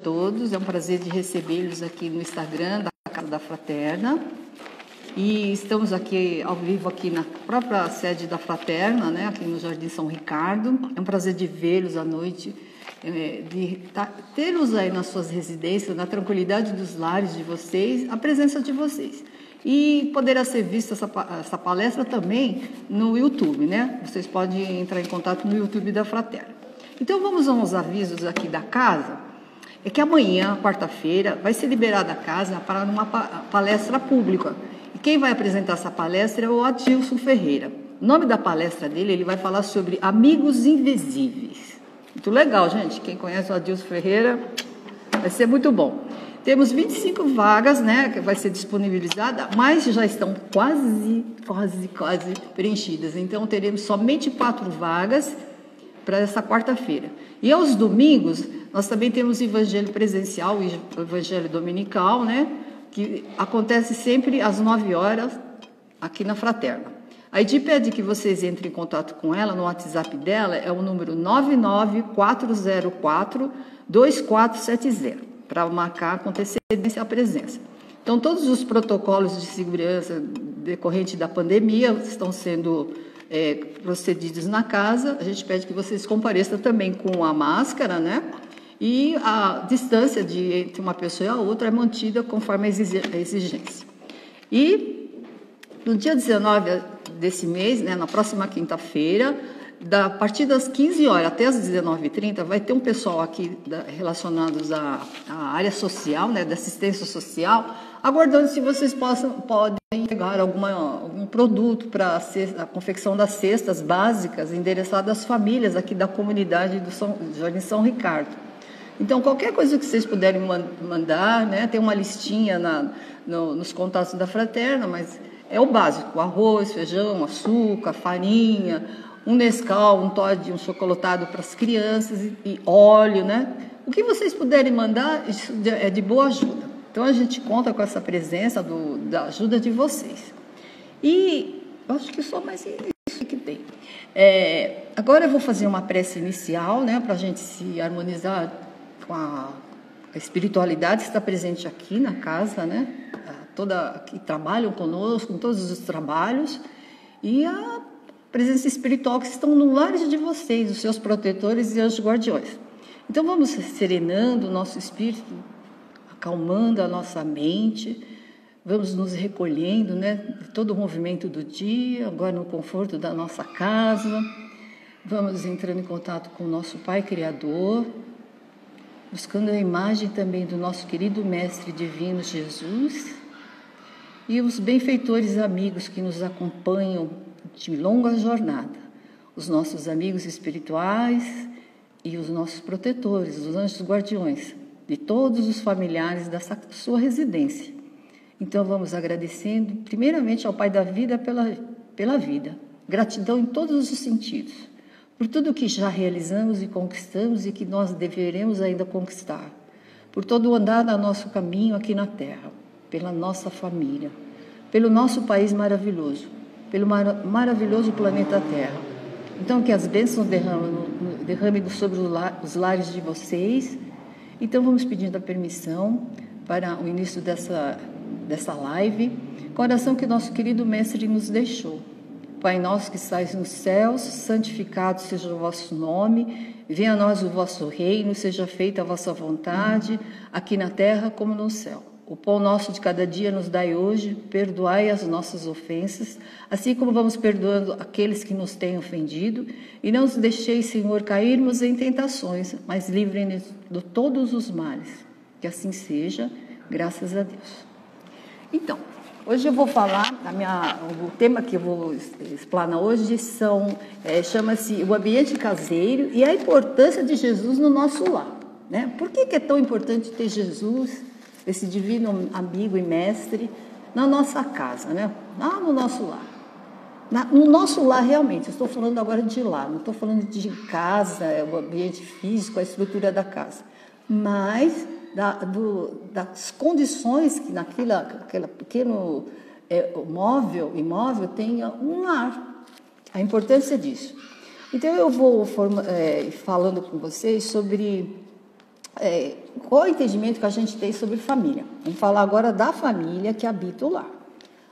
Todos, é um prazer de recebê-los aqui no Instagram da Casa da Fraterna. E estamos aqui ao vivo aqui na própria sede da Fraterna, né, aqui no Jardim São Ricardo. É um prazer de vê-los à noite, de tê-los aí nas suas residências, na tranquilidade dos lares de vocês, a presença de vocês. E poderá ser vista essa palestra também no YouTube, né? Vocês podem entrar em contato no YouTube da Fraterna. Então vamos aos avisos aqui da casa. É que amanhã, quarta-feira, vai ser liberada a casa para uma palestra pública. E quem vai apresentar essa palestra é o Adilson Ferreira. O nome da palestra dele, ele vai falar sobre amigos invisíveis. Muito legal, gente. Quem conhece o Adilson Ferreira, vai ser muito bom. Temos 25 vagas, né, que vai ser disponibilizada, mas já estão quase preenchidas. Então, teremos somente 4 vagas para essa quarta-feira. E aos domingos, nós também temos evangelho presencial e evangelho dominical, né? Que acontece sempre às 9 horas aqui na Fraterna. A Edi pede que vocês entrem em contato com ela, no WhatsApp dela, é o número 99404-2470, para marcar com antecedência a presença. Então, todos os protocolos de segurança decorrente da pandemia estão sendo procedidos na casa. A gente pede que vocês compareçam também com a máscara, né? E a distância entre uma pessoa e a outra é mantida conforme a exigência. E no dia 19 desse mês, né, na próxima quinta-feira, a partir das 15 horas até as 19h30, vai ter um pessoal aqui relacionados à área social, né, da assistência social, aguardando se vocês podem pegar algum produto para a confecção das cestas básicas endereçadas às famílias aqui da comunidade do Jardim São Ricardo. Então, qualquer coisa que vocês puderem mandar, né, tem uma listinha nos contatos da Fraterna, mas é o básico: arroz, feijão, açúcar, farinha, um Nescau, um Toddy, um chocolatado para as crianças e óleo, né? O que vocês puderem mandar, isso é de boa ajuda. Então, a gente conta com essa presença da ajuda de vocês. E eu acho que só mais isso que tem. Agora eu vou fazer uma prece inicial, né, para a gente se harmonizar com a espiritualidade que está presente aqui na casa, né? Que trabalham conosco, com todos os trabalhos, e a presença espiritual que estão no lar de vocês, os seus protetores e anjos guardiões. Então vamos serenando o nosso espírito, acalmando a nossa mente, vamos nos recolhendo, né, de todo o movimento do dia, agora no conforto da nossa casa. Vamos entrando em contato com o nosso Pai Criador, buscando a imagem também do nosso querido Mestre Divino Jesus e os benfeitores amigos que nos acompanham de longa jornada, os nossos amigos espirituais e os nossos protetores, os anjos guardiões, de todos os familiares dessa sua residência. Então vamos agradecendo primeiramente ao Pai da vida pela vida, gratidão em todos os sentidos, por tudo que já realizamos e conquistamos e que nós deveremos ainda conquistar, por todo o andar do nosso caminho aqui na Terra, pela nossa família, pelo nosso país maravilhoso, pelo maravilhoso planeta Terra. Então, que as bênçãos derramem sobre os lares de vocês. Então, vamos pedindo a permissão para o início dessa live, com a oração que nosso querido Mestre nos deixou. Pai nosso que estais nos céus, santificado seja o vosso nome, venha a nós o vosso reino, seja feita a vossa vontade, aqui na terra como no céu. O pão nosso de cada dia nos dai hoje, perdoai as nossas ofensas, assim como vamos perdoando aqueles que nos têm ofendido, e não nos deixeis, Senhor, cairmos em tentações, mas livre-nos de todos os males. Que assim seja, graças a Deus. Então, hoje eu vou falar, o tema que eu vou explanar hoje chama-se o ambiente caseiro e a importância de Jesus no nosso lar, né? Por que é tão importante ter Jesus, esse divino amigo e mestre, na nossa casa, né? Lá no nosso lar. No nosso lar, realmente, eu estou falando agora de lar, não estou falando de casa, o ambiente físico, a estrutura da casa, mas das condições que aquele pequeno imóvel tenha um lar, a importância disso. Então eu vou falando com vocês sobre qual é o entendimento que a gente tem sobre família? Vamos falar agora da família que habita o lar.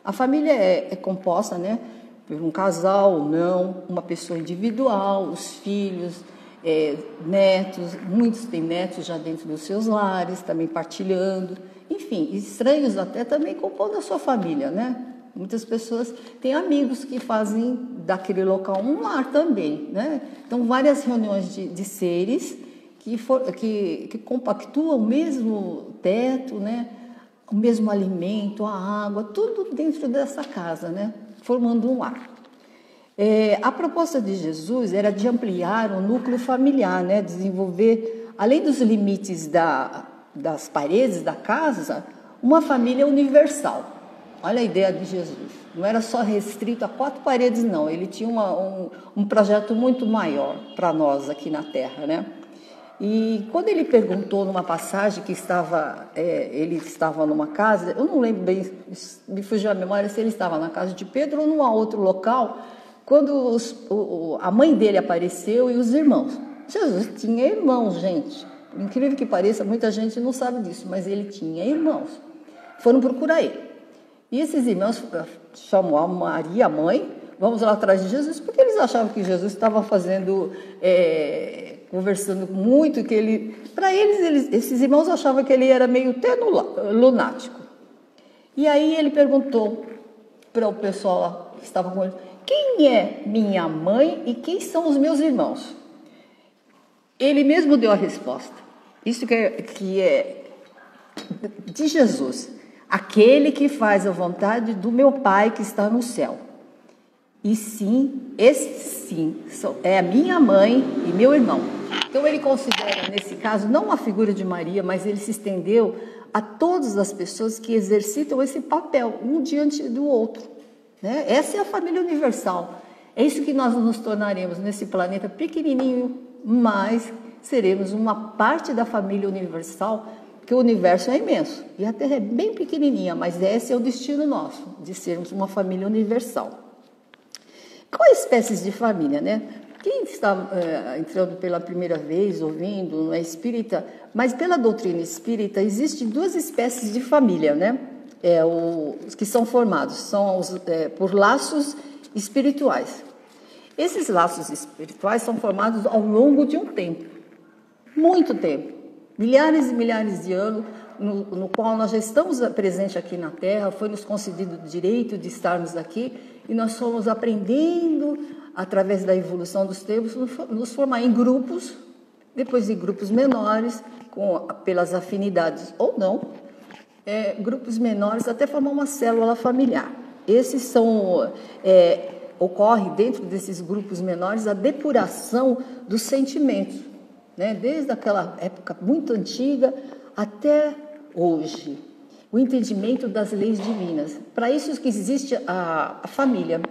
A família é composta, né, por um casal ou não, uma pessoa individual, os filhos, netos, muitos têm netos já dentro dos seus lares, também partilhando, enfim, estranhos até também compondo a sua família, né? Muitas pessoas têm amigos que fazem daquele local um lar também, né? Então, várias reuniões de seres que compactuam o mesmo teto, né? O mesmo alimento, a água, tudo dentro dessa casa, né? Formando um lar. A proposta de Jesus era de ampliar o núcleo familiar, né? Desenvolver, além dos limites das paredes da casa, uma família universal. Olha a ideia de Jesus. Não era só restrito a 4 paredes, não. Ele tinha um projeto muito maior para nós aqui na Terra, né? E quando ele perguntou numa passagem que ele estava numa casa, eu não lembro bem, me fugiu a memória se ele estava na casa de Pedro ou num outro local, quando a mãe dele apareceu e os irmãos. Jesus tinha irmãos, gente. Por incrível que pareça, muita gente não sabe disso, mas ele tinha irmãos. Foram procurar ele. E esses irmãos chamam a Maria, a mãe, vamos lá atrás de Jesus, porque eles achavam que Jesus estava conversando muito, para eles, esses irmãos achavam que ele era meio até lunático. E aí ele perguntou para o pessoal que estava com ele, quem é minha mãe e quem são os meus irmãos? Ele mesmo deu a resposta. Isso que é de Jesus. Aquele que faz a vontade do meu Pai que está no céu. E sim, esse sim, é a minha mãe e meu irmão. Então ele considera, nesse caso, não a figura de Maria, mas ele se estendeu a todas as pessoas que exercitam esse papel, um diante do outro, né? Essa é a família universal. É isso que nós nos tornaremos nesse planeta pequenininho, mas seremos uma parte da família universal, porque o universo é imenso e a Terra é bem pequenininha, mas esse é o destino nosso, de sermos uma família universal. Quais espécies de família, né? Quem está entrando pela primeira vez, ouvindo, não é espírita, mas pela doutrina espírita, existem 2 espécies de família, né? Os que são formados, por laços espirituais. Esses laços espirituais são formados ao longo de um tempo, muito tempo, milhares e milhares de anos, no qual nós já estamos presentes aqui na Terra, foi nos concedido o direito de estarmos aqui, e nós fomos aprendendo, através da evolução dos tempos, nos formar em grupos, depois em grupos menores, pelas afinidades ou não, grupos menores, até formar uma célula familiar. Esses ocorre dentro desses grupos menores a depuração dos sentimentos, né? Desde aquela época muito antiga até hoje, o entendimento das leis divinas. Para isso que existe a família.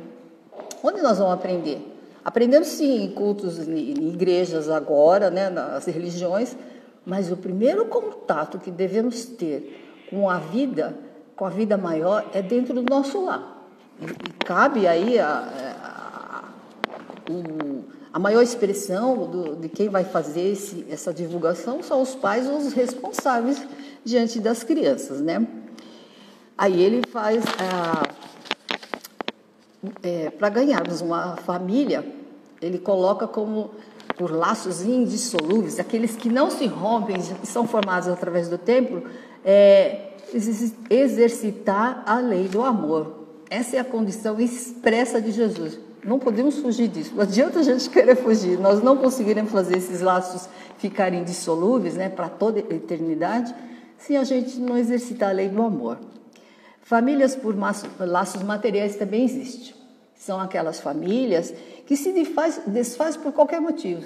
Onde nós vamos aprender? Aprendemos sim em cultos, em igrejas agora, né, nas religiões, mas o primeiro contato que devemos ter com a vida maior é dentro do nosso lar. E cabe aí a maior expressão de quem vai fazer essa divulgação são os pais ou os responsáveis diante das crianças, né? Aí ele faz, para ganharmos uma família, ele coloca como por laços indissolúveis, aqueles que não se rompem, que são formados através do tempo, exercitar a lei do amor. Essa é a condição expressa de Jesus. Não podemos fugir disso. Não adianta a gente querer fugir. Nós não conseguiremos fazer esses laços ficarem indissolúveis, né, para toda a eternidade, se a gente não exercitar a lei do amor. Famílias por laços materiais também existem. São aquelas famílias que se desfazem por qualquer motivo.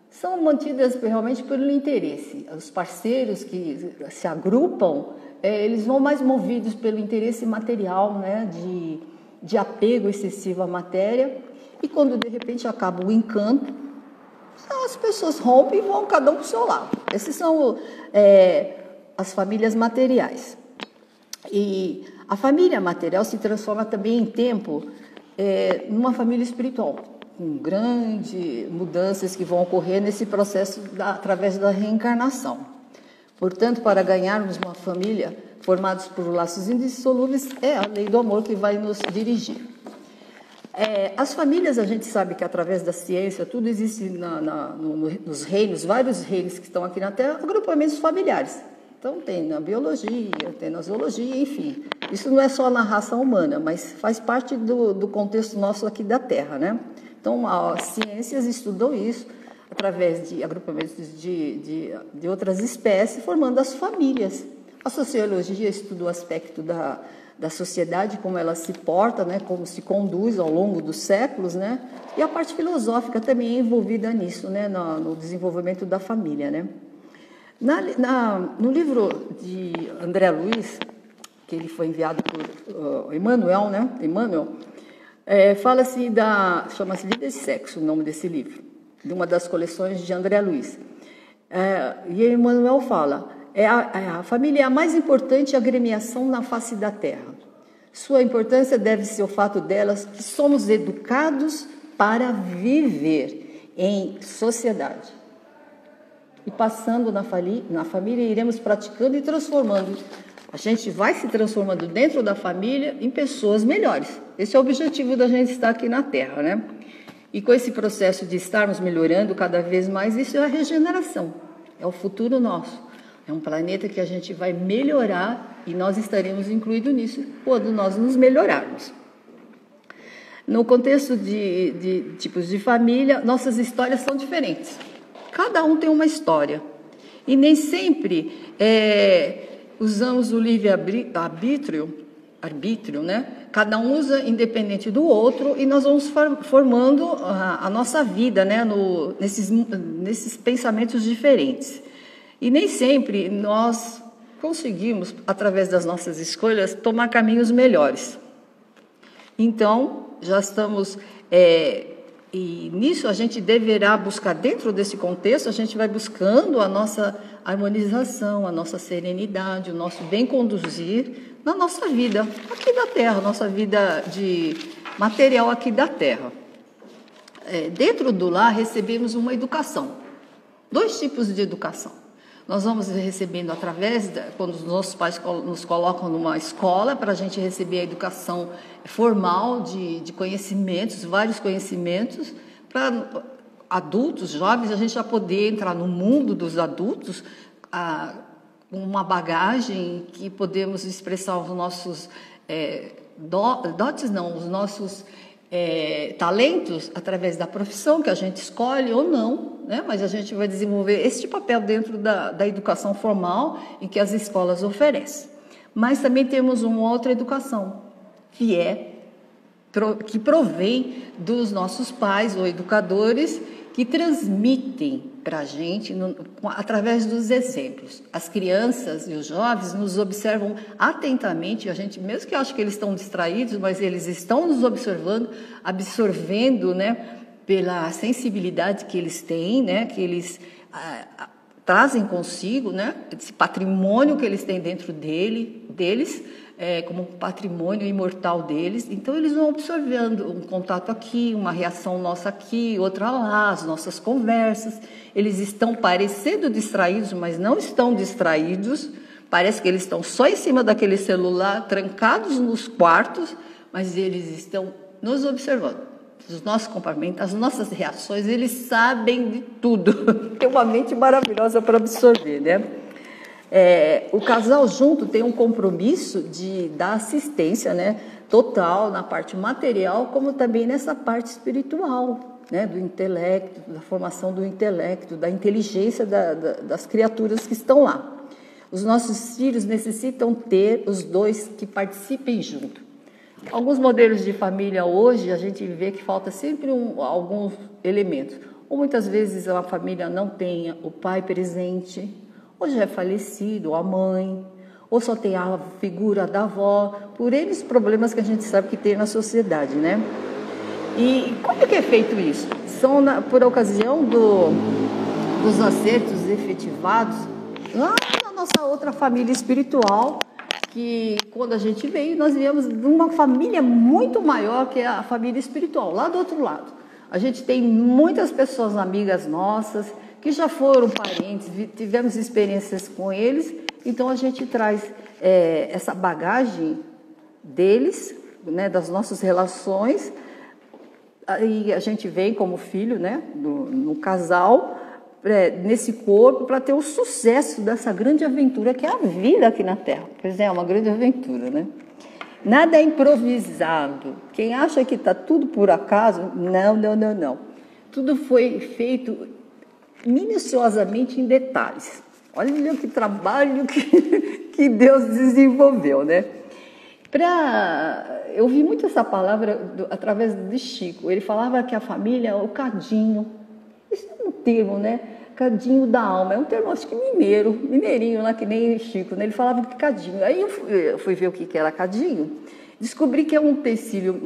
São mantidas realmente pelo interesse. Os parceiros que se agrupam, eles vão mais movidos pelo interesse material, né, de apego excessivo à matéria. E quando de repente acaba o encanto, as pessoas rompem e vão cada um para o seu lado. Essas são as famílias materiais. E a família material se transforma também em tempo numa família espiritual, com grandes mudanças que vão ocorrer nesse processo através da reencarnação. Portanto, para ganharmos uma família formados por laços indissolúveis, é a lei do amor que vai nos dirigir. As famílias, a gente sabe que através da ciência, tudo existe nos reinos, vários reinos que estão aqui na Terra, agrupamentos familiares. Então, tem na biologia, tem na zoologia, enfim. Isso não é só na raça humana, mas faz parte do contexto nosso aqui da Terra, né? Então, as ciências estudam isso através de agrupamentos de outras espécies, formando as famílias. A sociologia estuda o aspecto da sociedade, como ela se porta, né, como se conduz ao longo dos séculos, né, e a parte filosófica também é envolvida nisso, né, no desenvolvimento da família, né. No livro de André Luiz, que ele foi enviado por Emmanuel, né, fala-se chama-se Vida e Sexo, o nome desse livro, de uma das coleções de André Luiz. E Emmanuel fala: a família é a mais importante agremiação na face da terra. Sua importância deve-se ao fato delas que somos educados para viver em sociedade. E passando na família, iremos praticando e transformando. A gente vai se transformando dentro da família em pessoas melhores. Esse é o objetivo da gente estar aqui na Terra, né? E com esse processo de estarmos melhorando cada vez mais, isso é a regeneração, é o futuro nosso. É um planeta que a gente vai melhorar e nós estaremos incluídos nisso quando nós nos melhorarmos. No contexto de tipos de família, nossas histórias são diferentes. Cada um tem uma história. E nem sempre usamos o livre-arbítrio, né? Cada um usa independente do outro e nós vamos formando a nossa vida, né? Nesses pensamentos diferentes. E nem sempre nós conseguimos, através das nossas escolhas, tomar caminhos melhores. Então, já estamos... e nisso a gente deverá buscar, dentro desse contexto, a gente vai buscando a nossa harmonização, a nossa serenidade, o nosso bem conduzir na nossa vida aqui da Terra, nossa vida de material aqui da Terra. Dentro do lar recebemos uma educação, 2 tipos de educação. Nós vamos recebendo quando os nossos pais nos colocam numa escola para a gente receber a educação formal de conhecimentos, vários conhecimentos, para adultos, jovens, a gente já poder entrar no mundo dos adultos, uma bagagem que podemos expressar os nossos os nossos talentos através da profissão que a gente escolhe ou não, né? Mas a gente vai desenvolver este papel dentro da educação formal em que as escolas oferecem. Mas também temos uma outra educação, que provém dos nossos pais ou educadores que transmitem para a gente através dos exemplos. As crianças e os jovens nos observam atentamente, a gente mesmo que acha que eles estão distraídos, mas eles estão nos observando, absorvendo, né, pela sensibilidade que eles têm, né, que eles trazem consigo, né, esse patrimônio que eles têm dentro deles, como patrimônio imortal deles. Então, eles vão observando um contato aqui, uma reação nossa aqui, outra lá, as nossas conversas. Eles estão parecendo distraídos, mas não estão distraídos. Parece que eles estão só em cima daquele celular, trancados nos quartos, mas eles estão nos observando. Os nossos comportamentos, as nossas reações, eles sabem de tudo. Tem uma mente maravilhosa para absorver, né? O casal junto tem um compromisso de dar assistência, né, total na parte material, como também nessa parte espiritual, né, do intelecto, da formação do intelecto, da inteligência das criaturas que estão lá. Os nossos filhos necessitam ter os 2 que participem junto. Alguns modelos de família hoje, a gente vê que falta sempre alguns elementos. Ou muitas vezes a família não tem o pai presente, ou já é falecido, ou a mãe, ou só tem a figura da avó, por eles problemas que a gente sabe que tem na sociedade, né? E como é que é feito isso? São por ocasião dos acertos efetivados lá na nossa outra família espiritual, que quando a gente veio, nós viemos de uma família muito maior que a família espiritual, lá do outro lado. A gente tem muitas pessoas amigas nossas, que já foram parentes, tivemos experiências com eles, então a gente traz essa bagagem deles, né, das nossas relações, e a gente vem como filho, né, no casal, nesse corpo, para ter o sucesso dessa grande aventura que é a vida aqui na Terra. Pois é uma grande aventura, né? Nada é improvisado. Quem acha que está tudo por acaso, não. Tudo foi feito minuciosamente em detalhes. Olha que trabalho que Deus desenvolveu, né? Eu vi muito essa palavra através de Chico. Ele falava que a família é o cadinho. Isso é um termo, né? Cadinho da alma. É um termo, acho que mineirinho lá, que nem Chico, né? Ele falava que cadinho. Aí eu fui ver o que era cadinho. Descobri que é um utensílio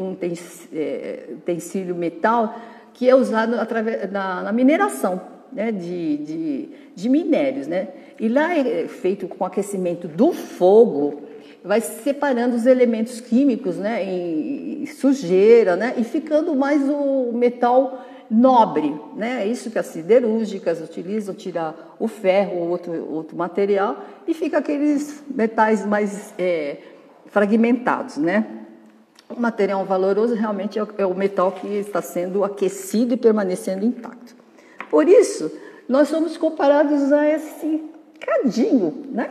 metal que é usado na mineração, né? de minérios, né? E lá é feito com aquecimento do fogo, vai separando os elementos químicos, né? Em sujeira, né? E ficando mais o metal nobre, né? É isso que as siderúrgicas utilizam, tirar o ferro ou outro material, e fica aqueles metais mais fragmentados, né? O material valoroso realmente é o metal que está sendo aquecido e permanecendo intacto. Por isso, nós somos comparados a esse cadinho, né?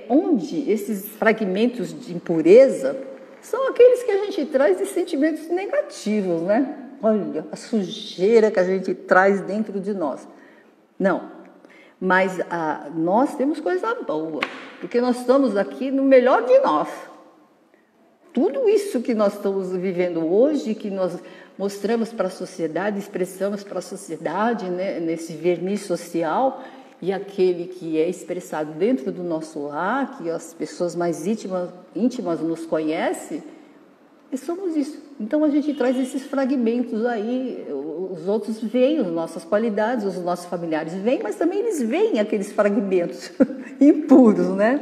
Onde esses fragmentos de impureza são aqueles que a gente traz de sentimentos negativos, né? Olha, a sujeira que a gente traz dentro de nós. Não, mas nós temos coisa boa, porque nós estamos aqui no melhor de nós. Tudo isso que nós estamos vivendo hoje, que nós mostramos para a sociedade, expressamos para a sociedade, né, nesse verniz social, e aquele que é expressado dentro do nosso lar, que as pessoas mais íntimas nos conhecem, e somos isso. Então a gente traz esses fragmentos aí, os outros veem as nossas qualidades, os nossos familiares veem, mas também eles veem aqueles fragmentos impuros, né?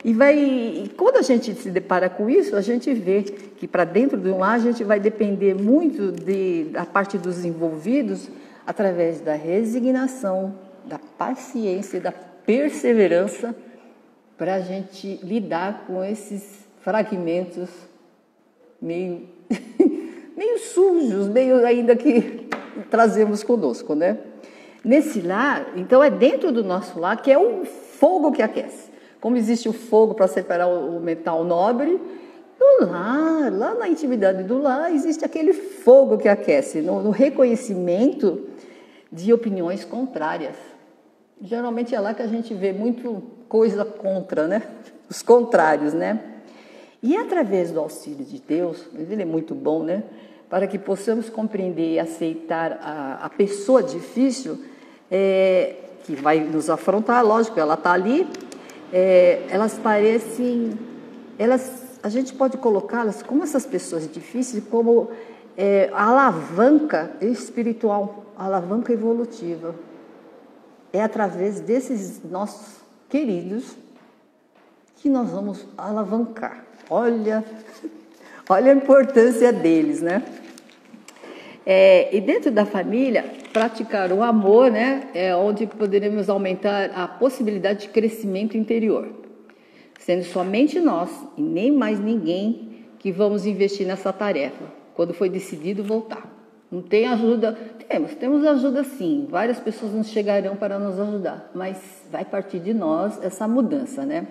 E quando a gente se depara com isso, a gente vê que para dentro de um lar a gente vai depender muito da parte dos envolvidos através da resignação, da paciência e da perseverança para a gente lidar com esses fragmentos meio sujos, meio ainda que trazemos conosco, né? Nesse lar, então é dentro do nosso lar que é o fogo que aquece. Como existe o fogo para separar o metal nobre, no lar, lá na intimidade do lar, existe aquele fogo que aquece, no reconhecimento de opiniões contrárias. Geralmente é lá que a gente vê muito coisa contra, né? Os contrários, né? E através do auxílio de Deus, ele é muito bom, né? Para que possamos compreender e aceitar a pessoa difícil, que vai nos afrontar, lógico, ela está ali, elas parecem, a gente pode colocá-las como essas pessoas difíceis, como a alavanca espiritual, a alavanca evolutiva. É através desses nossos queridos que nós vamos alavancar. Olha a importância deles, né? E dentro da família, praticar o amor, né, é onde poderemos aumentar a possibilidade de crescimento interior, sendo somente nós e nem mais ninguém que vamos investir nessa tarefa, quando foi decidido voltar. Não tem ajuda? Temos ajuda sim, várias pessoas nos chegarão para nos ajudar, mas vai partir de nós essa mudança, né?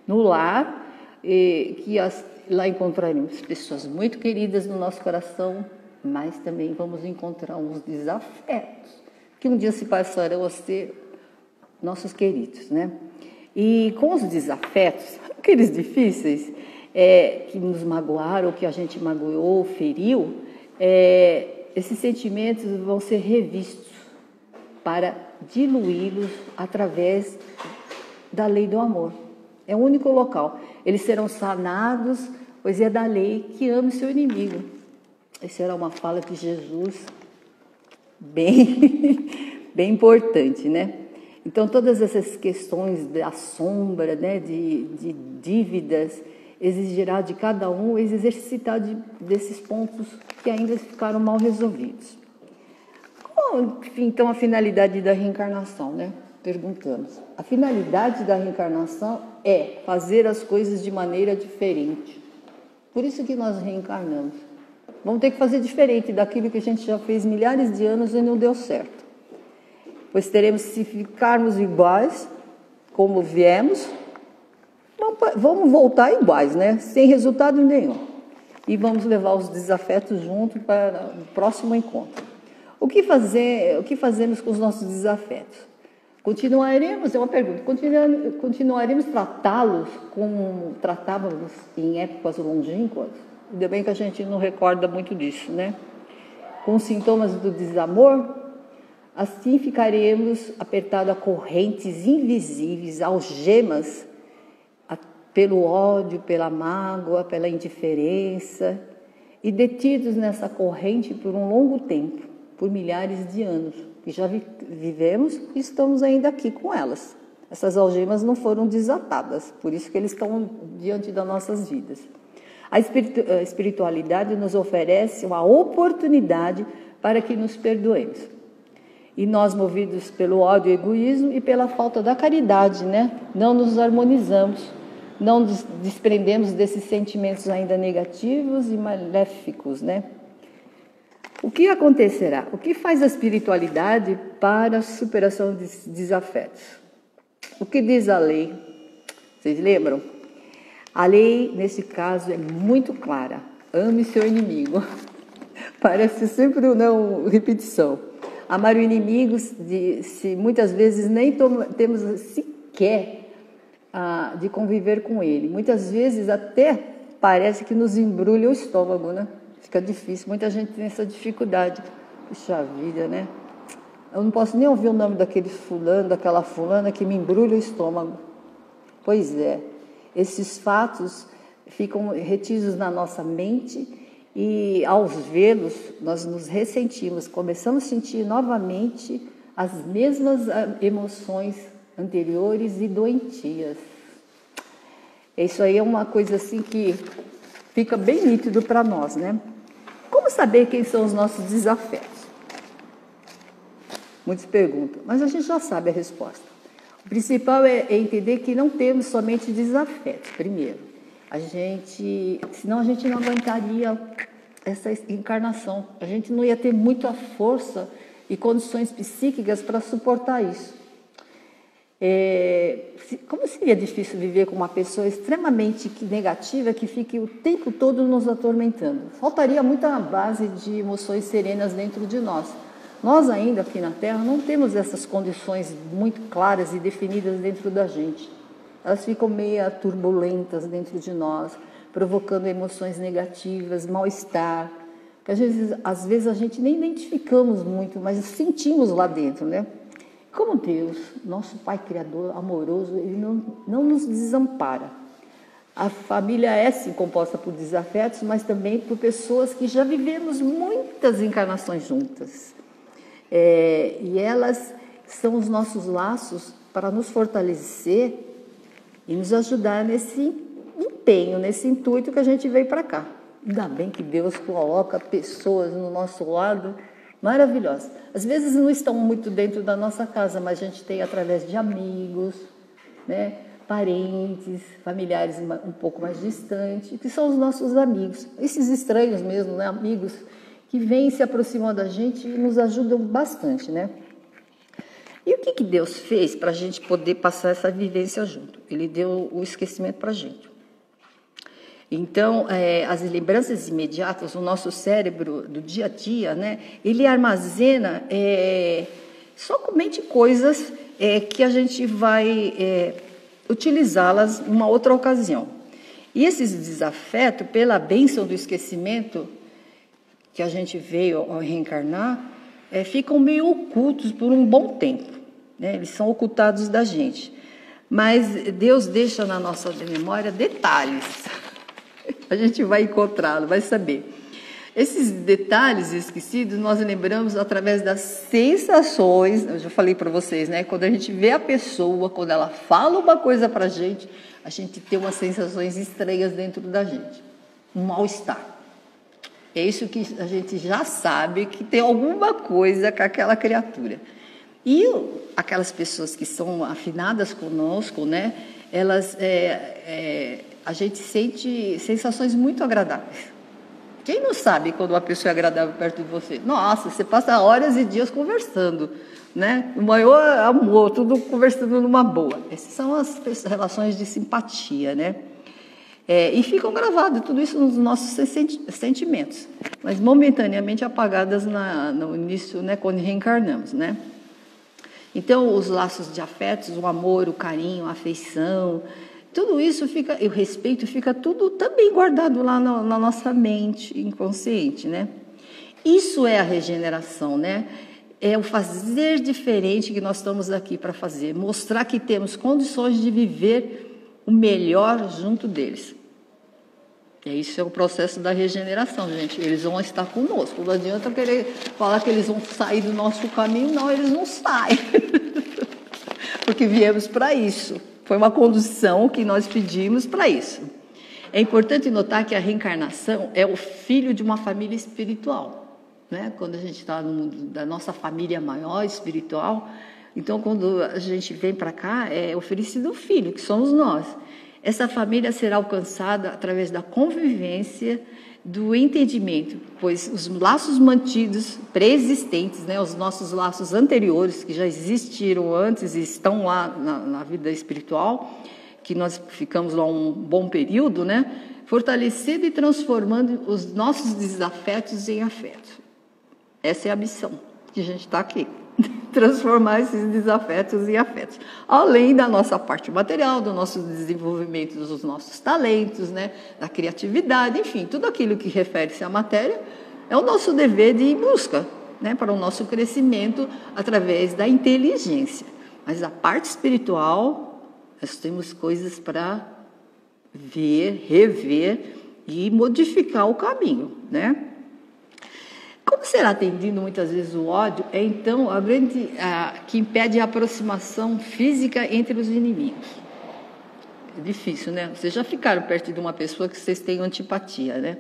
No lar, lá encontraremos pessoas muito queridas no nosso coração, mas também vamos encontrar uns desafetos, que um dia se passarão a ser nossos queridos, né? E com os desafetos, aqueles difíceis, que nos magoaram, que a gente magoou, feriu, esses sentimentos vão ser revistos para diluí-los através da lei do amor. É o único local. Eles serão sanados, pois é da lei que ame seu inimigo. Essa era uma fala de Jesus bem importante, né? Então, todas essas questões da sombra, né, de dívidas, exigirá de cada um exercitar desses pontos que ainda ficaram mal resolvidos. Qual, então, a finalidade da reencarnação, né? Perguntamos. A finalidade da reencarnação é fazer as coisas de maneira diferente. Por isso que nós reencarnamos. Vamos ter que fazer diferente daquilo que a gente já fez milhares de anos e não deu certo. Pois teremos, se ficarmos iguais, como viemos, vamos voltar iguais, né? Sem resultado nenhum. E vamos levar os desafetos junto para o próximo encontro. O que fazemos com os nossos desafetos? Continuaremos, é uma pergunta, continuaremos tratá-los como tratávamos em épocas longínquas? Ainda bem que a gente não recorda muito disso, né? Com sintomas do desamor, assim ficaremos apertados a correntes invisíveis, algemas, pelo ódio, pela mágoa, pela indiferença, e detidos nessa corrente por um longo tempo, por milhares de anos, que já vivemos e estamos ainda aqui com elas. Essas algemas não foram desatadas, por isso que eles estão diante das nossas vidas. A espiritualidade nos oferece uma oportunidade para que nos perdoemos. E nós, movidos pelo ódio, egoísmo e pela falta da caridade, né? Não nos harmonizamos, não nos desprendemos desses sentimentos ainda negativos e maléficos, né? O que acontecerá? O que faz a espiritualidade para a superação dos desafetos? O que diz a lei? Vocês lembram? A lei, nesse caso, é muito clara. Ame seu inimigo. Parece sempre uma repetição. Amar o inimigo, se muitas vezes nem temos sequer de conviver com ele. Muitas vezes até parece que nos embrulha o estômago, né? Fica difícil, muita gente tem essa dificuldade. Puxa vida, né? Eu não posso nem ouvir o nome daquele fulano, daquela fulana que me embrulha o estômago. Pois é, esses fatos ficam retidos na nossa mente e ao vê-los nós nos ressentimos, começamos a sentir novamente as mesmas emoções anteriores e doentias. Isso aí é uma coisa assim que fica bem nítido para nós, né? Como saber quem são os nossos desafetos? Muitos perguntam, mas a gente já sabe a resposta. O principal é entender que não temos somente desafetos, primeiro. Senão a gente não aguentaria essa encarnação. A gente não ia ter muita força e condições psíquicas para suportar isso. Como seria difícil viver com uma pessoa extremamente negativa que fique o tempo todo nos atormentando? Faltaria muita base de emoções serenas dentro de nós. Nós ainda aqui na Terra não temos essas condições muito claras e definidas dentro da gente. Elas ficam meio turbulentas dentro de nós, provocando emoções negativas, mal-estar, que às vezes a gente nem identificamos muito, mas sentimos lá dentro, né? Como Deus, nosso Pai Criador, amoroso, Ele não nos desampara. A família é sim composta por desafetos, mas também por pessoas que já vivemos muitas encarnações juntas. E elas são os nossos laços para nos fortalecer e nos ajudar nesse empenho, nesse intuito que a gente veio para cá. Ainda bem que Deus coloca pessoas no nosso lado maravilhosas. Às vezes não estão muito dentro da nossa casa, mas a gente tem através de amigos, né, parentes, familiares um pouco mais distantes, que são os nossos amigos. Esses estranhos mesmo, né, amigos, que vêm se aproximando da gente e nos ajudam bastante, né? E o que Deus fez para a gente poder passar essa vivência junto? Ele deu o esquecimento para a gente. Então, as lembranças imediatas, o nosso cérebro do dia a dia, né, ele armazena somente coisas que a gente vai utilizá-las em uma outra ocasião. E esses desafetos, pela bênção do esquecimento que a gente veio ao reencarnar, ficam meio ocultos por um bom tempo, né? Eles são ocultados da gente. Mas Deus deixa na nossa memória detalhes. A gente vai encontrá-lo, vai saber. Esses detalhes esquecidos nós lembramos através das sensações. Eu já falei para vocês, né? Quando a gente vê a pessoa, quando ela fala uma coisa para a gente tem umas sensações estranhas dentro da gente. Um mal-estar. É isso que a gente já sabe, que tem alguma coisa com aquela criatura. E aquelas pessoas que são afinadas conosco, né, elas, a gente sente sensações muito agradáveis. Quem não sabe quando uma pessoa é agradável perto de você? Nossa, você passa horas e dias conversando, né? O maior amor, tudo conversando numa boa. Essas são as relações de simpatia, né? E ficam gravados tudo isso nos nossos sentimentos, mas momentaneamente apagadas no início, né, quando reencarnamos, né? Então, os laços de afetos, o amor, o carinho, a afeição, tudo isso fica, e o respeito fica tudo também guardado lá na nossa mente inconsciente, né? Isso é a regeneração, né? É o fazer diferente que nós estamos aqui para fazer, mostrar que temos condições de viver o melhor junto deles. E isso é o processo da regeneração, gente. Eles vão estar conosco. Não adianta querer falar que eles vão sair do nosso caminho. Não, eles não saem. Porque viemos para isso. Foi uma condução que nós pedimos para isso. É importante notar que a reencarnação é o filho de uma família espiritual, né? Quando a gente está no mundo da nossa família maior espiritual, então quando a gente vem para cá, é oferecido o filho, que somos nós. Essa família será alcançada através da convivência, do entendimento, pois os laços mantidos, pré-existentes, né, os nossos laços anteriores, que já existiram antes e estão lá na vida espiritual, que nós ficamos lá um bom período, né, fortalecendo e transformando os nossos desafetos em afetos. Essa é a missão que a gente está aqui. Transformar esses desafetos em afetos, além da nossa parte material, do nosso desenvolvimento dos nossos talentos, né, da criatividade, enfim, tudo aquilo que refere-se à matéria é o nosso dever de ir em busca, né, para o nosso crescimento através da inteligência. Mas a parte espiritual, nós temos coisas para ver, rever e modificar o caminho, né? Como será atendido muitas vezes o ódio, é então que impede a aproximação física entre os inimigos. É difícil, né? Vocês já ficaram perto de uma pessoa que vocês têm antipatia, né?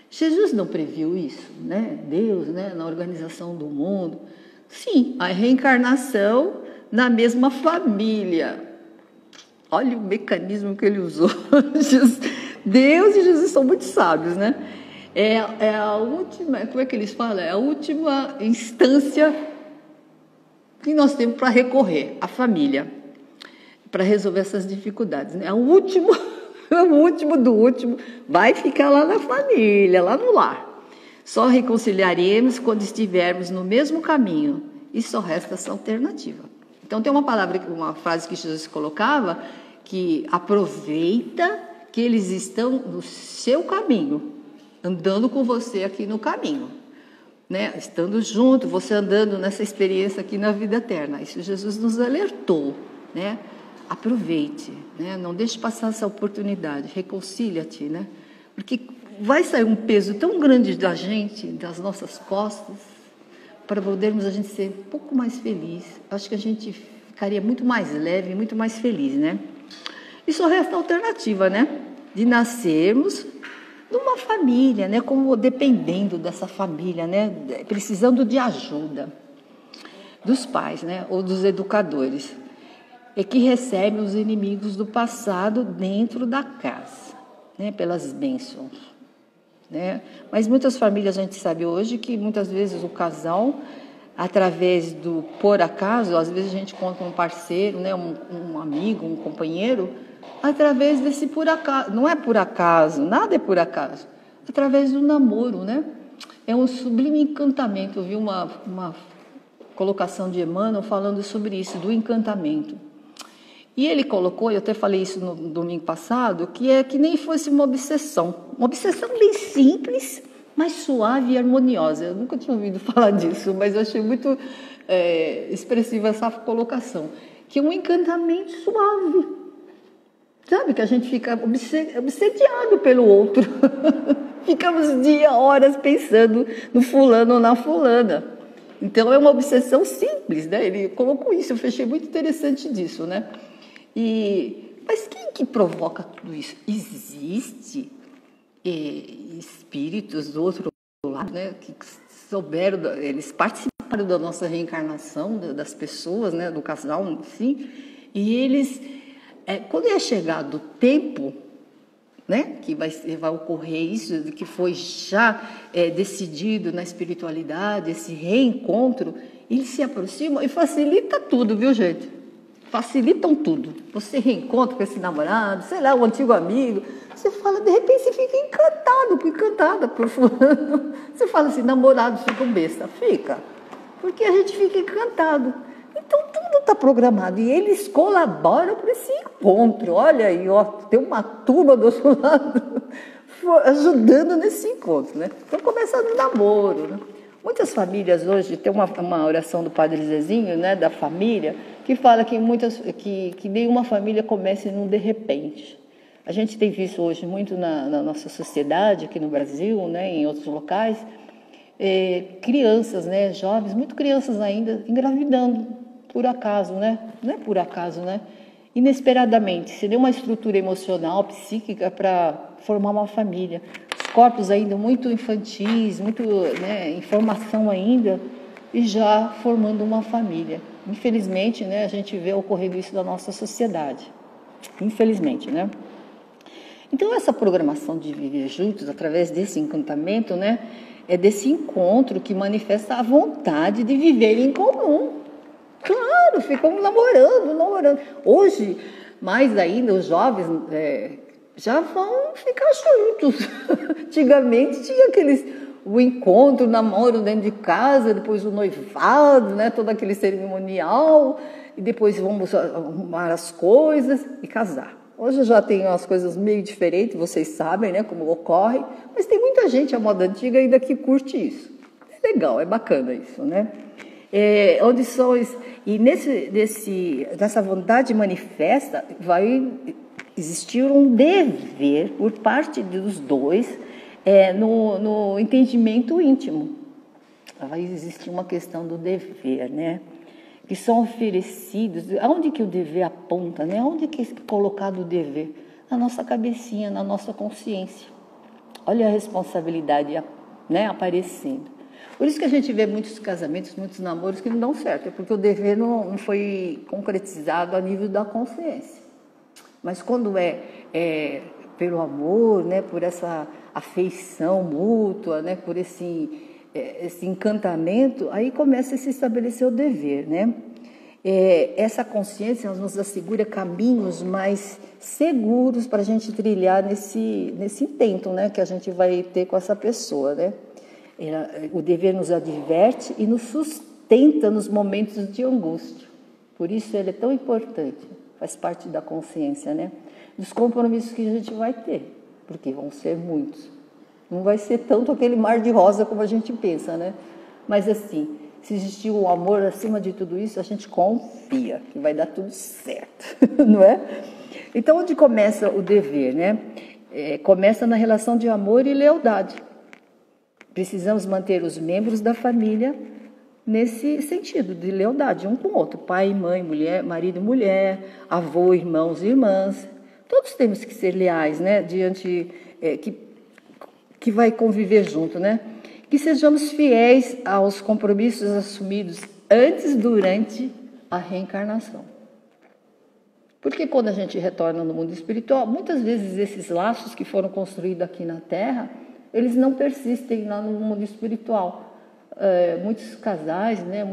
Jesus não previu isso, né? Deus, né? Na organização do mundo. Sim, a reencarnação na mesma família. Olha o mecanismo que ele usou. Deus e Jesus são muito sábios, né? É a última, como é que eles falam? É a última instância que nós temos para recorrer, a família, para resolver essas dificuldades, né? O último do último vai ficar lá na família, lá no lar. Só reconciliaremos quando estivermos no mesmo caminho e só resta essa alternativa. Então tem uma frase que Jesus colocava, que aproveita que eles estão no seu caminho, andando com você aqui no caminho, né? Estando junto, você andando nessa experiência aqui na vida eterna. Isso Jesus nos alertou, né? Aproveite, né? Não deixe passar essa oportunidade, reconcilia-te, né? Porque vai sair um peso tão grande da gente, das nossas costas, para podermos a gente ser um pouco mais feliz. Acho que a gente ficaria muito mais leve, muito mais feliz, né? E só resta a alternativa, né? De nascermos numa família, né, como dependendo dessa família, né, precisando de ajuda dos pais, né, ou dos educadores, e que recebem os inimigos do passado dentro da casa, né, pelas bênçãos, né. Mas muitas famílias a gente sabe hoje que muitas vezes o casal, através do por acaso, às vezes a gente conta um parceiro, né, um amigo, um companheiro, através desse por acaso, não é por acaso, nada é por acaso, através do namoro, né? É um sublime encantamento. Eu vi uma colocação de Emmanuel falando sobre isso, do encantamento. E ele colocou, eu até falei isso no domingo passado, que é que nem fosse uma obsessão bem simples, mas suave e harmoniosa. Eu nunca tinha ouvido falar disso, mas eu achei muito expressiva essa colocação, que é um encantamento suave. Sabe, que a gente fica obsediado pelo outro. Ficamos dias, horas pensando no fulano ou na fulana. Então, é uma obsessão simples, né? Ele colocou isso, eu achei muito interessante disso, né? Mas quem que provoca tudo isso? Existe espíritos do outro lá, né, que souberam, eles participaram da nossa reencarnação, das pessoas, né, do casal em si, e eles, quando é chegado o tempo, né, que vai ocorrer isso, que foi já decidido na espiritualidade, esse reencontro, eles se aproximam e facilita tudo, viu, gente? Facilitam tudo. Você reencontra com esse namorado, sei lá, um antigo amigo, você fala, de repente você fica encantada por fulano. Você fala assim, namorados ficam besta. Fica, porque a gente fica encantado. Então, tudo está programado e eles colaboram para esse encontro. Olha aí, ó, tem uma turma do outro lado ajudando nesse encontro, né? Então, começa no namoro, né? Muitas famílias hoje, tem uma oração do Padre Zezinho, né, da família, que fala que nenhuma família comece num de repente. A gente tem visto hoje muito na nossa sociedade, aqui no Brasil, né, em outros locais, crianças, né, jovens, muito crianças ainda, engravidando, por acaso, né? Não é por acaso, né? Inesperadamente, sem nenhuma estrutura emocional, psíquica para formar uma família. Os corpos ainda muito infantis, muito, né, em formação ainda, e já formando uma família. Infelizmente, né, a gente vê ocorrendo isso na nossa sociedade. Infelizmente, né? Então, essa programação de viver juntos, através desse encantamento, né, é desse encontro que manifesta a vontade de viver em comum. Claro, ficam namorando. Hoje, mais ainda, os jovens já vão ficar juntos. Antigamente tinha o encontro, o namoro dentro de casa, depois o noivado, né, todo aquele cerimonial, e depois vamos arrumar as coisas e casar. Hoje já tem umas coisas meio diferentes, vocês sabem, né, como ocorre, mas tem muita gente, a moda antiga, ainda que curte isso. É legal, é bacana isso, né? E nessa vontade manifesta vai existir um dever por parte dos dois no entendimento íntimo. Vai existir uma questão do dever, né? Que são oferecidos. Aonde que o dever aponta, né? Onde que é colocado o dever? Na nossa cabecinha, na nossa consciência. Olha a responsabilidade, né, aparecendo. Por isso que a gente vê muitos casamentos, muitos namoros que não dão certo, é porque o dever não foi concretizado a nível da consciência. Mas quando pelo amor, né, por essa afeição mútua, né, por esse encantamento, aí começa a se estabelecer o dever, né? Essa consciência nos assegura caminhos mais seguros para a gente trilhar nesse intento, né, que a gente vai ter com essa pessoa, né? O dever nos adverte e nos sustenta nos momentos de angústia. Por isso ele é tão importante, faz parte da consciência, né? Dos compromissos que a gente vai ter, porque vão ser muitos. Não vai ser tanto aquele mar de rosa como a gente pensa, né? Mas assim, se existir um amor acima de tudo isso, a gente confia que vai dar tudo certo, não é? Então, onde começa o dever, né? Começa na relação de amor e lealdade. Precisamos manter os membros da família nesse sentido de lealdade, um com o outro. Pai, mãe, mulher, marido e mulher, avô, irmãos e irmãs. Todos temos que ser leais, né? Que vai conviver junto, né? Que sejamos fiéis aos compromissos assumidos antes, durante a reencarnação. Porque quando a gente retorna no mundo espiritual, muitas vezes esses laços que foram construídos aqui na Terra, eles não persistem lá no mundo espiritual. Muitos casais, né,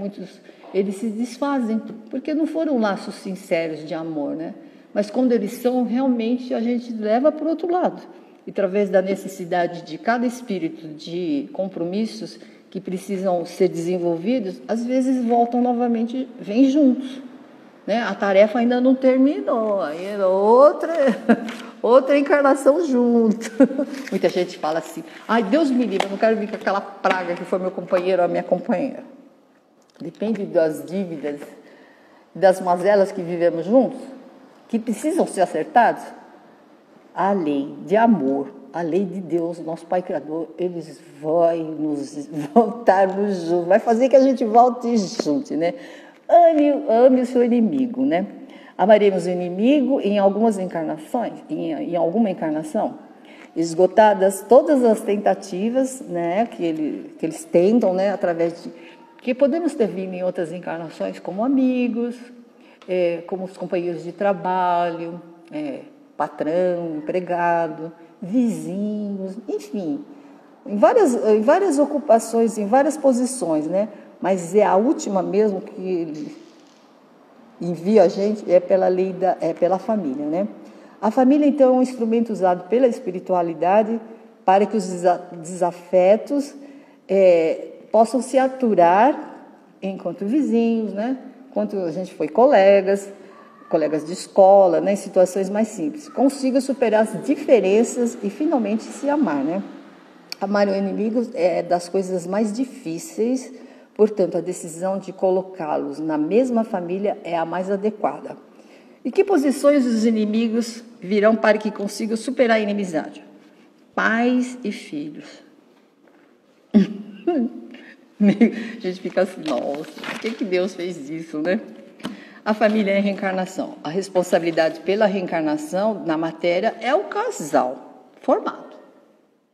eles se desfazem, porque não foram laços sinceros de amor, né? Mas quando eles são, realmente a gente leva para o outro lado. E através da necessidade de cada espírito de compromissos que precisam ser desenvolvidos, às vezes voltam novamente, vêm juntos, né? A tarefa ainda não terminou, ainda outra encarnação junto. Muita gente fala assim, ai, Deus me livre, eu não quero vir com aquela praga que foi meu companheiro ou a minha companheira. Depende das dívidas, das mazelas que vivemos juntos, que precisam ser acertadas. A lei de amor, a lei de Deus, nosso Pai Criador, eles vai nos voltarmos juntos, vai fazer que a gente volte junto, né? Ame o seu inimigo, né? Amaremos o inimigo em algumas encarnações, em alguma encarnação. esgotadas todas as tentativas, né, que eles tentam, né, através de que podemos ter vindo em outras encarnações como amigos, como os companheiros de trabalho, patrão, empregado, vizinhos, enfim, em várias ocupações, em várias posições, né? Mas a última mesmo que ele envia a gente pela família, né? A família, então, é um instrumento usado pela espiritualidade para que os desafetos possam se aturar enquanto vizinhos, né? Enquanto a gente foi colegas de escola, né? Em situações mais simples. Consiga superar as diferenças e finalmente se amar, né? Amar o inimigo é das coisas mais difíceis, portanto, a decisão de colocá-los na mesma família é a mais adequada. E que posições os inimigos virão para que consigam superar a inimizade? Pais e filhos. A gente fica assim, nossa, por que Deus fez isso, né? A família é a reencarnação. A responsabilidade pela reencarnação na matéria é o casal formado.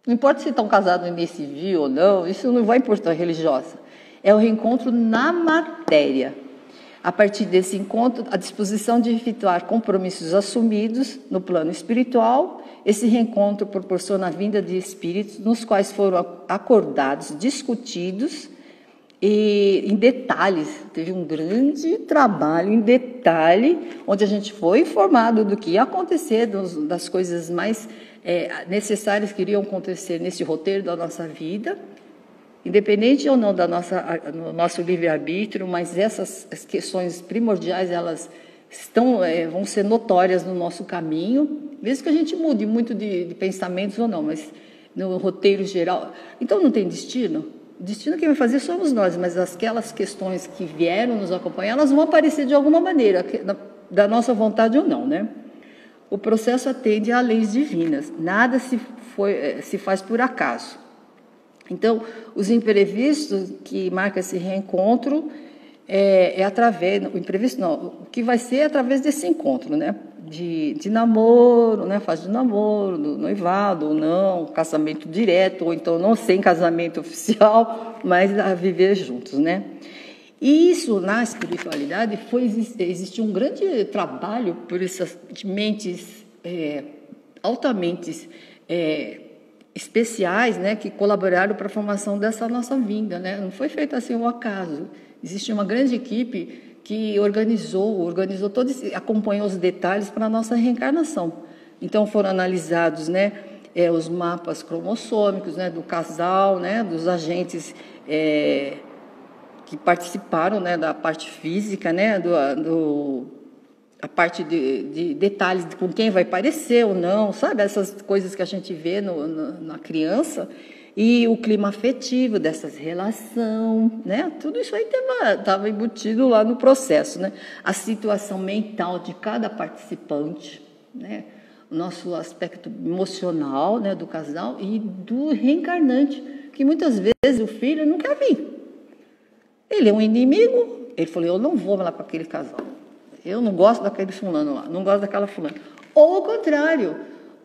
Não importa se estão casados em civil ou não, isso não vai importar religiosa. É o reencontro na matéria. A partir desse encontro, a disposição de efetuar compromissos assumidos no plano espiritual, esse reencontro proporciona a vinda de espíritos nos quais foram acordados, discutidos e em detalhes. Teve um grande trabalho em detalhe, onde a gente foi informado do que ia acontecer, das coisas mais necessárias que iriam acontecer nesse roteiro da nossa vida, independente ou não do nosso livre-arbítrio, mas essas questões primordiais, elas vão ser notórias no nosso caminho, mesmo que a gente mude muito de pensamentos ou não, mas no roteiro geral. Então, não tem destino? O destino quem vai fazer somos nós, mas aquelas questões que vieram nos acompanhar, elas vão aparecer de alguma maneira, da nossa vontade ou não, né? O processo atende a leis divinas, nada se faz por acaso. Então, os imprevistos que marcam esse reencontro o imprevisto não, o que vai ser através desse encontro, né? De namoro, né? Fase de namoro, do noivado ou não, casamento direto, ou então não sem casamento oficial, mas a viver juntos, né? E isso, na espiritualidade, existiu um grande trabalho por essas mentes altamente especiais, né, que colaboraram para a formação dessa nossa vinda, né? Não foi feito assim ao acaso. Existe uma grande equipe que organizou acompanhou os detalhes para a nossa reencarnação. Então foram analisados, né, os mapas cromossômicos, né, do casal, né, dos agentes que participaram, né, da parte física, né, a parte de detalhes de com quem vai parecer ou não, sabe? Essas coisas que a gente vê na criança, e o clima afetivo dessas relações, né? Tudo isso aí estava embutido lá no processo, né? A situação mental de cada participante, né? O nosso aspecto emocional, né, do casal e do reencarnante, que muitas vezes o filho não quer vir. Ele é um inimigo, ele falou, eu não vou lá para aquele casal. Eu não gosto daquele fulano lá, não gosto daquela fulana. Ou ao contrário,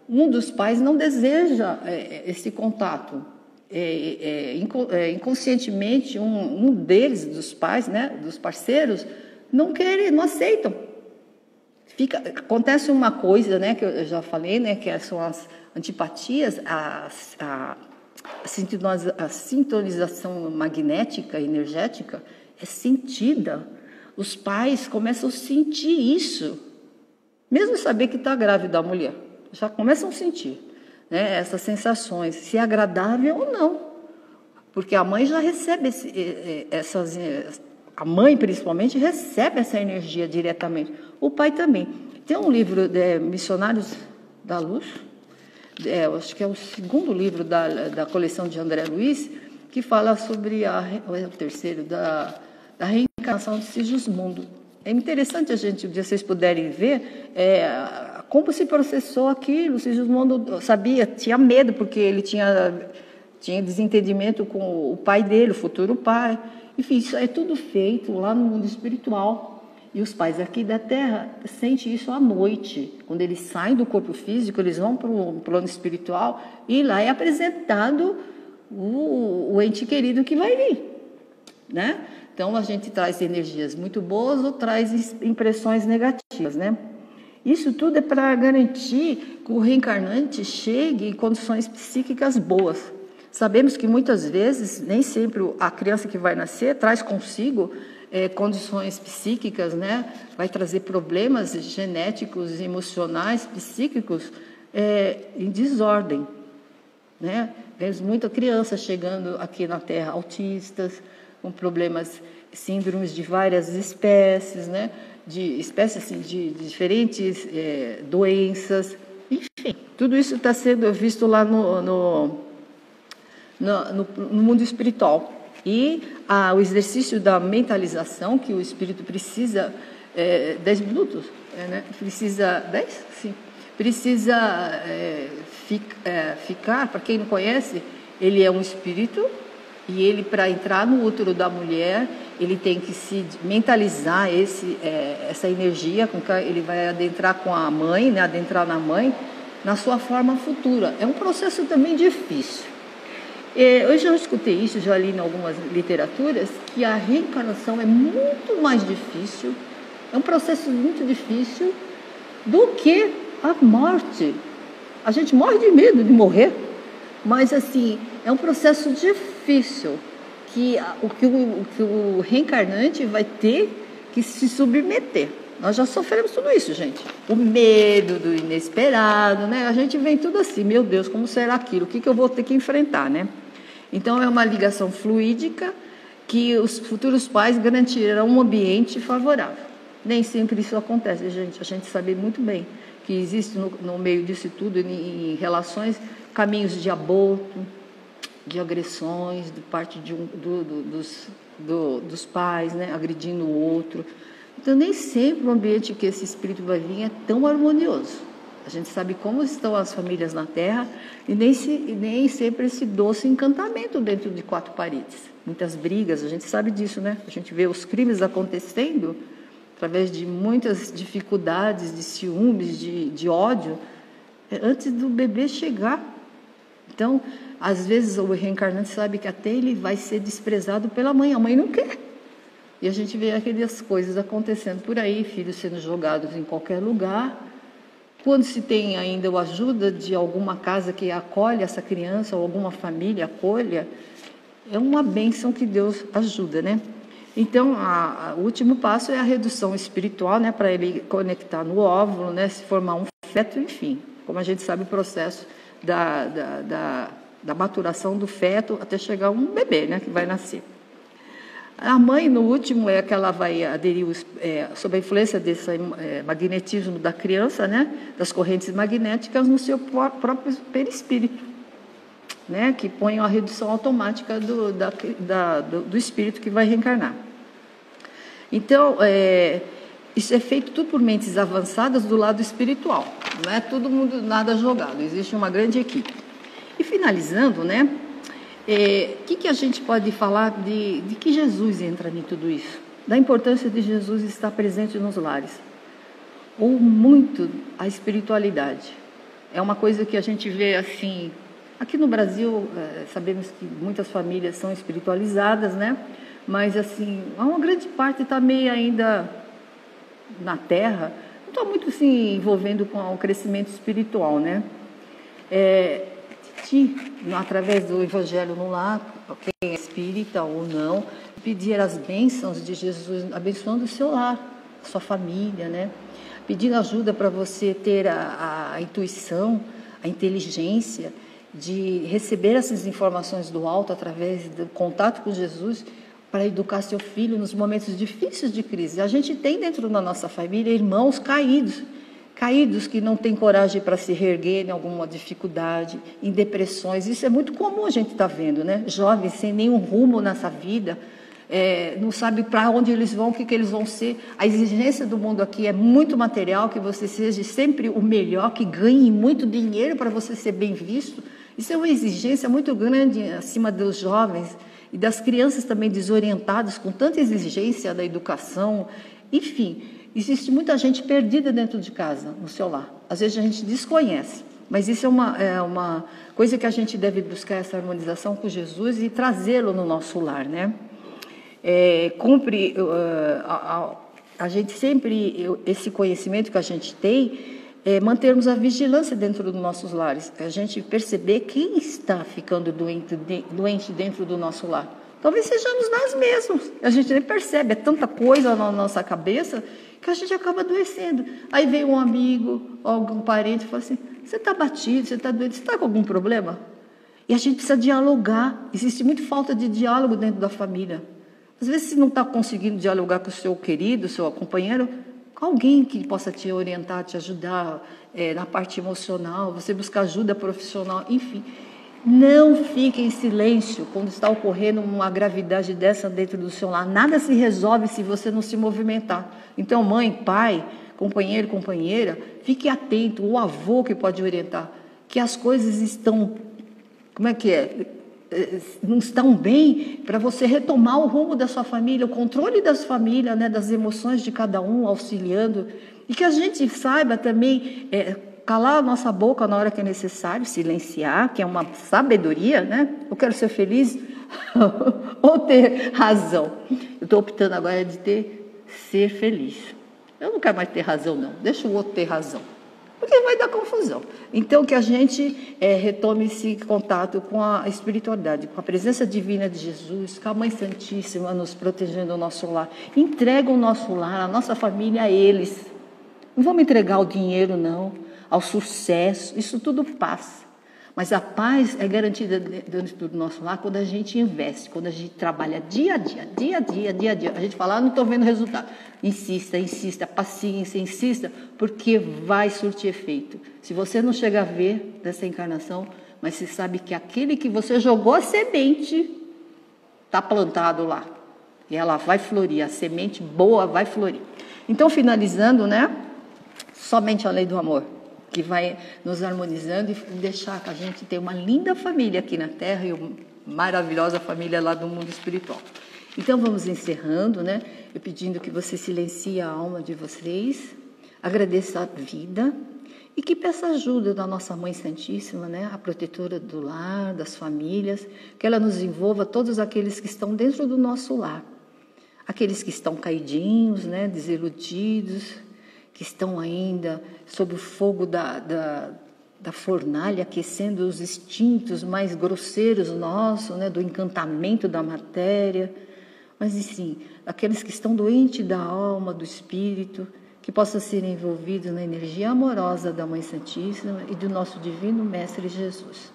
um dos pais não deseja esse contato. Inconscientemente, um deles, dos pais, né, dos parceiros, não querem, não aceitam. Acontece uma coisa, né, que eu já falei, né, que são as antipatias, a sintonização magnética, energética, é sentida. Os pais começam a sentir isso, mesmo saber que está grávida a mulher, já começam a sentir, né, essas sensações, se é agradável ou não, porque a mãe já recebe a mãe principalmente recebe essa energia diretamente, o pai também. Tem um livro de Missionários da Luz, eu acho que é o segundo livro da coleção de André Luiz, que fala sobre o terceiro, da reencarnação de Sigismundo. É interessante um dia vocês puderem ver como se processou aquilo. Sigismundo tinha medo, porque ele tinha desentendimento com o pai dele, o futuro pai. Enfim, isso é tudo feito lá no mundo espiritual. E os pais aqui da Terra sentem isso à noite. Quando eles saem do corpo físico, eles vão para o plano espiritual e lá é apresentado o ente querido que vai vir, né? Então, a gente traz energias muito boas ou traz impressões negativas, né? Isso tudo é para garantir que o reencarnante chegue em condições psíquicas boas. Sabemos que muitas vezes, nem sempre a criança que vai nascer traz consigo condições psíquicas, né? Vai trazer problemas genéticos, emocionais, psíquicos em desordem, né? Vemos muita criança chegando aqui na Terra autistas, com problemas, síndromes de várias espécies, né? De espécies assim, de diferentes doenças, enfim, tudo isso está sendo visto lá no mundo espiritual. E o exercício da mentalização, que o espírito precisa 10 minutos, né? Precisa 10? Sim. Precisa ficar, para quem não conhece, ele é um espírito e ele, para entrar no útero da mulher, ele tem que se mentalizar essa energia, com que ele vai adentrar com a mãe, né? Adentrar na mãe, na sua forma futura. É um processo também difícil. Eu já escutei isso, já li em algumas literaturas, que a reencarnação é muito mais difícil, é um processo muito difícil do que a morte. A gente morre de medo de morrer, mas assim, é um processo difícil que o reencarnante vai ter que se submeter. Nós já sofremos tudo isso, gente. O medo do inesperado, né? A gente vem tudo assim, meu Deus, como será aquilo? O que eu vou ter que enfrentar, né? Então, é uma ligação fluídica que os futuros pais garantirão um ambiente favorável. Nem sempre isso acontece, gente. A gente sabe muito bem que existe no meio disso tudo, em relações, caminhos de aborto, de agressões, de parte dos pais, né, agredindo o outro. Então, nem sempre o ambiente que esse espírito vai vir é tão harmonioso. A gente sabe como estão as famílias na Terra e nem sempre esse doce encantamento dentro de quatro paredes. Muitas brigas, a gente sabe disso, né? A gente vê os crimes acontecendo através de muitas dificuldades, de ciúmes, de ódio, antes do bebê chegar. Então, às vezes o reencarnante sabe que até ele vai ser desprezado pela mãe, a mãe não quer. E a gente vê aquelas coisas acontecendo por aí, filhos sendo jogados em qualquer lugar. Quando se tem ainda a ajuda de alguma casa que acolhe essa criança, ou alguma família acolha, é uma bênção que Deus ajuda, né? Então, o último passo é a redução espiritual, né? Para ele conectar no óvulo, né? Se formar um feto, enfim. Como a gente sabe o processo da maturação do feto até chegar um bebê, né? Que vai nascer. A mãe, no último, é que ela vai aderir sob a influência desse magnetismo da criança, né, das correntes magnéticas, no seu próprio perispírito, né, que põe a redução automática do espírito que vai reencarnar. Então, isso é feito tudo por mentes avançadas do lado espiritual, não é todo mundo nada jogado, existe uma grande equipe. E finalizando, né, que a gente pode falar de que Jesus entra em tudo isso? Da importância de Jesus estar presente nos lares. Ou muito a espiritualidade. É uma coisa que a gente vê assim... Aqui no Brasil, sabemos que muitas famílias são espiritualizadas, né? Mas assim, uma grande parte está meio ainda na terra. Não está muito se envolvendo com o crescimento espiritual, né? Através do Evangelho no lar, quem é espírita ou não, pedir as bênçãos de Jesus, abençoando o seu lar, a sua família, né? Pedindo ajuda para você ter a intuição, a inteligência de receber essas informações do alto através do contato com Jesus para educar seu filho nos momentos difíceis de crise. A gente tem dentro da nossa família irmãos caídos que não têm coragem para se reerguer em alguma dificuldade, em depressões. Isso é muito comum a gente estar vendo, né? Jovens sem nenhum rumo nessa vida, não sabe para onde eles vão, o que eles vão ser. A exigência do mundo aqui é muito material, que você seja sempre o melhor, que ganhe muito dinheiro para você ser bem visto. Isso é uma exigência muito grande acima dos jovens e das crianças também desorientadas, com tanta exigência da educação, Enfim, existe muita gente perdida dentro de casa, no seu lar. Às vezes a gente desconhece, mas isso é uma coisa que a gente deve buscar, essa harmonização com Jesus e trazê-lo no nosso lar, né? A gente sempre, esse conhecimento que a gente tem, mantermos a vigilância dentro dos nossos lares, a gente perceber quem está ficando doente dentro do nosso lar. Talvez sejamos nós mesmos, a gente nem percebe, é tanta coisa na nossa cabeça que a gente acaba adoecendo. Aí vem um amigo, algum parente e fala assim, você está batido, você está doente, você está com algum problema? E a gente precisa dialogar, existe muita falta de diálogo dentro da família. Às vezes, se não está conseguindo dialogar com o seu querido, seu companheiro, com alguém que possa te orientar, te ajudar na parte emocional, você buscar ajuda profissional, enfim. Não fique em silêncio quando está ocorrendo uma gravidade dessa dentro do seu lar. Nada se resolve se você não se movimentar. Então, mãe, pai, companheiro, companheira, fique atento, o avô que pode orientar, que as coisas estão, não estão bem, para você retomar o rumo da sua família, o controle das famílias, né, das emoções de cada um, auxiliando, e que a gente saiba também calar a nossa boca na hora que é necessário, silenciar, que é uma sabedoria, né? Eu quero ser feliz ou ter razão. Eu estou optando agora de ser feliz. Eu não quero mais ter razão, não. Deixa o outro ter razão, porque vai dar confusão. Então, que a gente retome esse contato com a espiritualidade, com a presença divina de Jesus, com a Mãe Santíssima nos protegendo o nosso lar. Entrega o nosso lar, a nossa família a eles. Não vamos entregar o dinheiro, não, ao sucesso, isso tudo passa. Mas a paz é garantida dentro do nosso lar quando a gente investe, quando a gente trabalha dia a dia. A gente fala, não estou vendo resultado. Insista, paciência, insista, porque vai surtir efeito. Se você não chega a ver dessa encarnação, mas você sabe que aquele que você jogou a semente está plantado lá. E ela vai florir, a semente boa vai florir. Então, finalizando, né? Somente a lei do amor, que vai nos harmonizando e deixar que a gente tenha uma linda família aqui na Terra e uma maravilhosa família lá do mundo espiritual. Então, vamos encerrando, né? Eu pedindo que você silencie a alma de vocês, agradeça a vida e que peça ajuda da nossa Mãe Santíssima, né? A protetora do lar, das famílias, que ela nos envolva, todos aqueles que estão dentro do nosso lar, aqueles que estão caidinhos, né? Desiludidos, que estão ainda sob o fogo da fornalha, aquecendo os instintos mais grosseiros nossos, né, do encantamento da matéria, mas, sim, aqueles que estão doentes da alma, do espírito, que possam ser envolvidos na energia amorosa da Mãe Santíssima e do nosso Divino Mestre Jesus.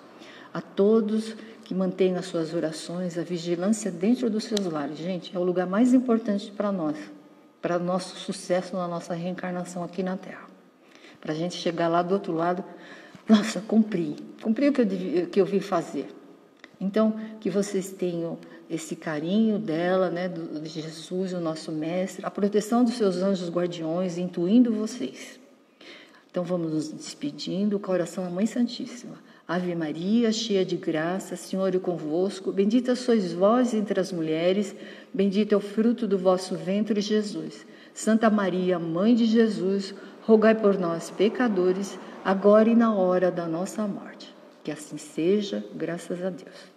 A todos que mantenham as suas orações, a vigilância dentro dos seus lares. Gente, é o lugar mais importante para nós, para o nosso sucesso na nossa reencarnação aqui na Terra. Para a gente chegar lá do outro lado, nossa, cumpri o que eu vim fazer. Então, que vocês tenham esse carinho dela, né, de Jesus, o nosso Mestre, a proteção dos seus anjos guardiões, intuindo vocês. Então, vamos nos despedindo com a oração à Mãe Santíssima. Ave Maria, cheia de graça, Senhor é convosco, bendita sois vós entre as mulheres, bendito é o fruto do vosso ventre, Jesus. Santa Maria, Mãe de Jesus, rogai por nós, pecadores, agora e na hora da nossa morte. Que assim seja, graças a Deus.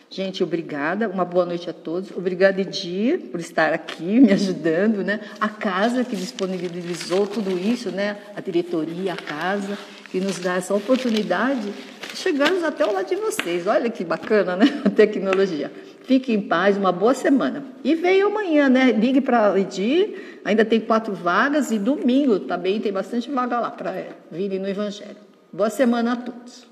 Gente, obrigada, uma boa noite a todos. Obrigada, Edir, por estar aqui me ajudando, né? A casa que disponibilizou tudo isso, né? A diretoria, a casa, que nos dá essa oportunidade de chegarmos até o lado de vocês. Olha que bacana, né? A tecnologia. Fique em paz, uma boa semana. E venha amanhã, né? Ligue para Edir, ainda tem 4 vagas, e domingo também tem bastante vaga lá para virem no Evangelho. Boa semana a todos.